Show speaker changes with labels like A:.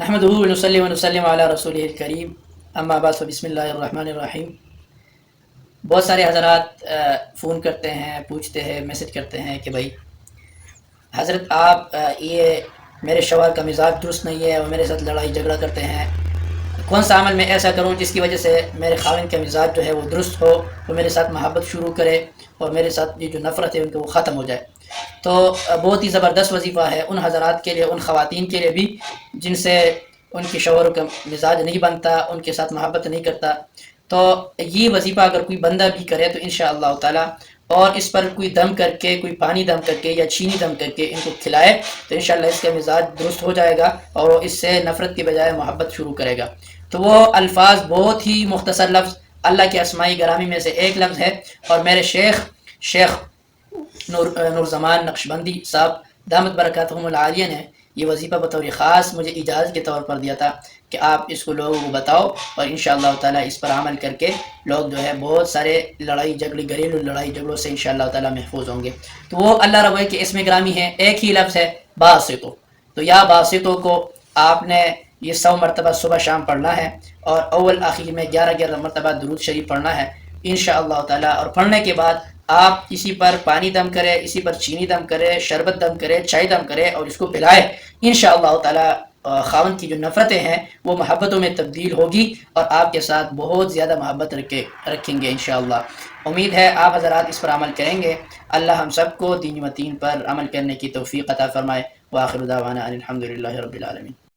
A: نحمدہ ونصلی ونسلم علی رسولہ الکریم، اما بعد فبسم اللہ الرحمن الرحیم۔ بہت سارے حضرات فون کرتے ہیں، پوچھتے ہیں، میسج کرتے ہیں کہ بھائی حضرت آپ یہ میرے شوہر کا مزاج درست نہیں ہے، وہ میرے ساتھ لڑائی جھگڑا کرتے ہیں، کون سا عمل میں ایسا کروں جس کی وجہ سے میرے خاوند کا مزاج جو ہے وہ درست ہو، وہ میرے ساتھ محبت شروع کرے اور میرے ساتھ یہ جو نفرت ہے ان کو وہ ختم ہو جائے۔ تو بہت ہی زبردست وظیفہ ہے ان حضرات کے لیے، ان خواتین کے لیے بھی جن سے ان کے شوہر کا مزاج نہیں بنتا، ان کے ساتھ محبت نہیں کرتا۔ تو یہ وظیفہ اگر کوئی بندہ بھی کرے تو انشاءاللہ تعالی، اور اس پر کوئی دم کر کے، کوئی پانی دم کر کے یا چینی دم کر کے ان کو کھلائے تو انشاءاللہ اس کا مزاج درست ہو جائے گا اور وہ اس سے نفرت کے بجائے محبت شروع کرے گا۔ تو وہ الفاظ بہت ہی مختصر لفظ، اللہ کے اسمائی گرامی میں سے ایک لفظ ہے، اور میرے شیخ نور زمان نقشبندی صاحب دامت برکاتہم العالیہ نے یہ وظیفہ بطور خاص مجھے اجازت کے طور پر دیا تھا کہ آپ اس کو لوگوں کو بتاؤ، اور انشاءاللہ تعالی اس پر عمل کر کے لوگ جو ہے بہت سارے لڑائی جھگڑے، گھریلو لڑائی جھگڑوں سے انشاءاللہ تعالی محفوظ ہوں گے۔ تو وہ اللہ رب کے اسم گرامی ہے، ایک ہی لفظ ہے، باسطو۔ تو یا باسطو کو آپ نے یہ 100 مرتبہ صبح شام پڑھنا ہے، اور اول آخر میں 11 مرتبہ درود شریف پڑھنا ہے انشاءاللہ تعالی۔ اور پڑھنے کے بعد آپ اسی پر پانی دم کرے، اسی پر چینی دم کرے، شربت دم کرے، چائے دم کرے اور اس کو پلائے، انشاءاللہ تعالی خاوند کی جو نفرتیں ہیں وہ محبتوں میں تبدیل ہوگی اور آپ کے ساتھ بہت زیادہ محبت رکھیں گے انشاءاللہ۔ امید ہے آپ حضرات اس پر عمل کریں گے۔ اللہ ہم سب کو دین و تین پر عمل کرنے کی توفیق عطا فرمائے۔ وآخر دعوانا ان الحمد للہ رب العالمین۔